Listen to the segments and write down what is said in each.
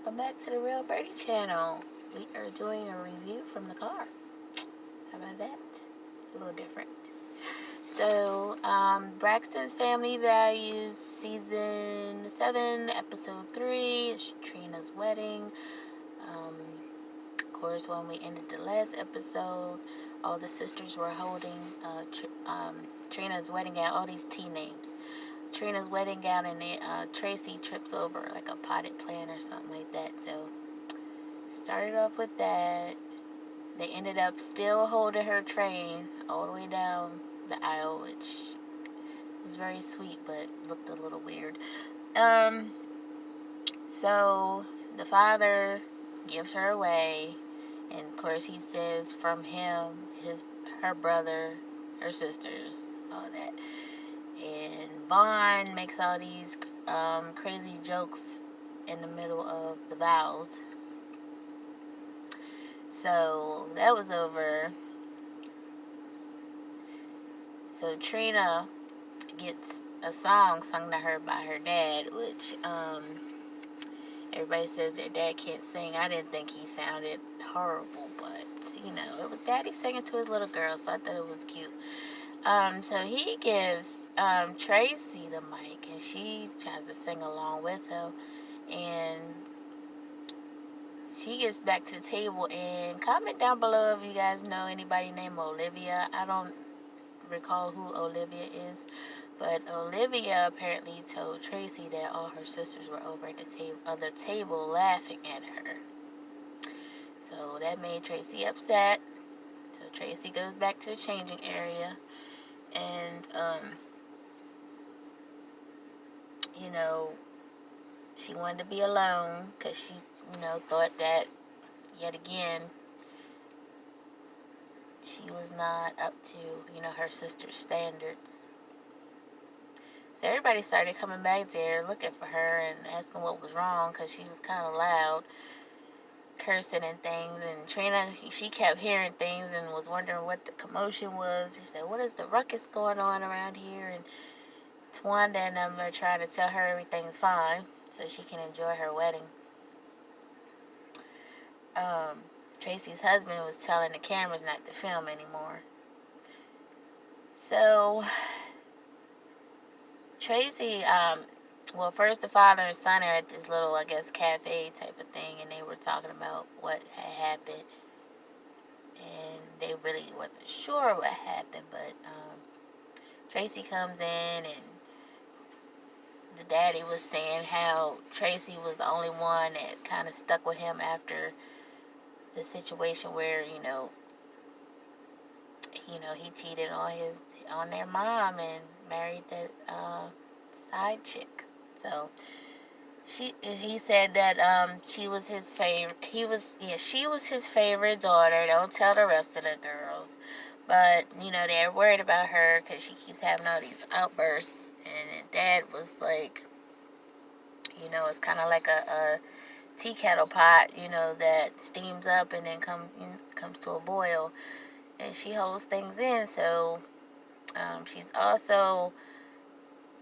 welcome back to the Real Birdie channel. We are doing a review from the car. How about that? A little different. So, Braxton's Family Values, Season 7, Episode 3, is Trina's wedding. Of course, when we ended the last episode, all the sisters were holding Trina's wedding gown, all these T names. Trina's wedding gown, and Tracy trips over like a potted plant or something like that. So started off with that. They ended up still holding her train all the way down the aisle, which was very sweet but looked a little weird. So the father gives her away, and of course he says from him, her brother, her sisters, all that. And Vaughn makes all these crazy jokes in the middle of the vows. So that was over. So Trina gets a song sung to her by her dad, which everybody says their dad can't sing. I didn't think he sounded horrible, but it was daddy singing to his little girl, so I thought it was cute. So he gives Tracy the mic, and she tries to sing along with him, and she gets back to the table. And comment down below if you guys know anybody named Olivia. I don't recall who Olivia is, but Olivia apparently told Tracy that all her sisters were over at the other table laughing at her. So that made Tracy upset. So Tracy goes back to the changing area, and she wanted to be alone because she thought that yet again she was not up to her sister's standards. So everybody started coming back there looking for her and asking what was wrong, because she was kind of loud, cursing and things. And Trina, she kept hearing things and was wondering what the commotion was. She said, "What is the ruckus going on around here?" And Twanda and them are trying to tell her everything's fine so she can enjoy her wedding. Tracy's husband was telling the cameras not to film anymore. So Tracy, first the father and son are at this little, I guess, cafe type of thing, and they were talking about what had happened, and they really wasn't sure what happened, but Tracy comes in, and the daddy was saying how Tracy was the only one that kind of stuck with him after the situation where he cheated on their mom and married that side chick. So he said that she was his favorite. She was his favorite daughter. Don't tell the rest of the girls, but they're worried about her because she keeps having all these outbursts. And dad was like, it's kind of like a tea kettle pot, that steams up and then comes to a boil, and she holds things in. So she's also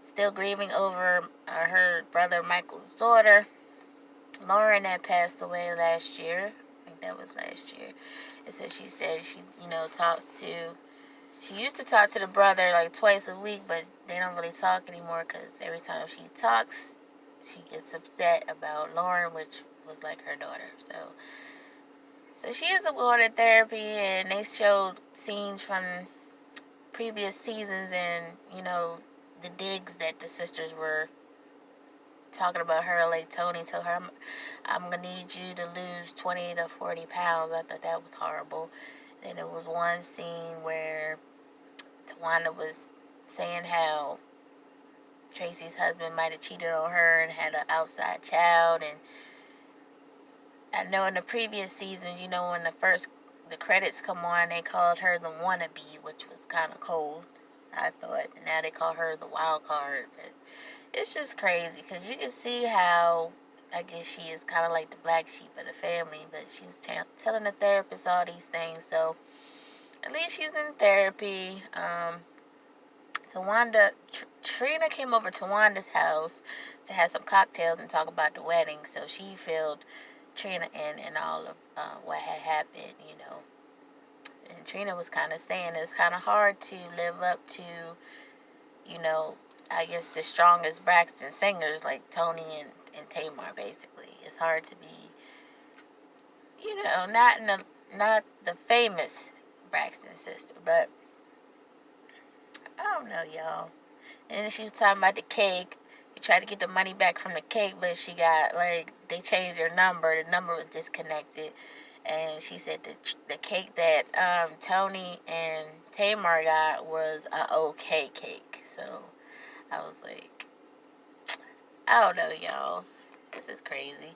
still grieving over her brother Michael's daughter, Lauren, that passed away last year. I think that was last year. And so she said she used to talk to the brother like twice a week, but they don't really talk anymore because every time she talks, she gets upset about Lauren, which was like her daughter. So she is awarded therapy, and they showed scenes from previous seasons, and the digs that the sisters were talking about her. Like Tony told her, I'm gonna need you to lose 20 to 40 pounds. I thought that was horrible. Then there was one scene where Tawana was saying how Tracy's husband might have cheated on her and had an outside child. And I know in the previous seasons, when the credits come on, they called her the wannabe, which was kind of cold, I thought. And now they call her the wild card. But it's just crazy because you can see how, I guess, she is kind of like the black sheep of the family. But she was telling the therapist all these things. So at least she's in therapy. So Trina came over to Wanda's house to have some cocktails and talk about the wedding. So she filled Trina in and all of what had happened, you know. And Trina was kind of saying it's kind of hard to live up to, you know, I guess the strongest Braxton singers like Tony and Tamar. Basically, it's hard to be, you know, not the famous Braxton sister, but I don't know, y'all. And then she was talking about the cake. We tried to get the money back from the cake, but she got, like, they changed her number. The number was disconnected. And she said the cake that Tony and Tamar got was a okay cake. So I was like, I don't know, y'all. This is crazy.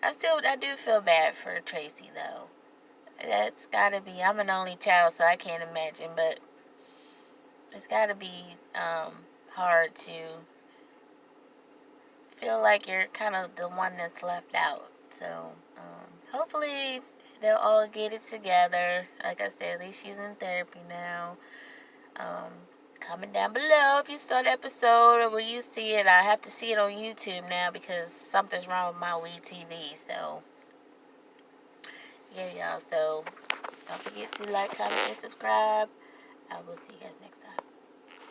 I do feel bad for Tracy, though. That's gotta be, I'm an only child, so I can't imagine, but it's gotta be hard to feel like you're kind of the one that's left out. So hopefully they'll all get it together. Like I said, at least she's in therapy now. Um, Comment down below if you saw the episode or will you see it. I have to see it on YouTube now because something's wrong with my Wii TV. So yeah, y'all. So don't forget to like, comment, and subscribe. I will see you guys next time.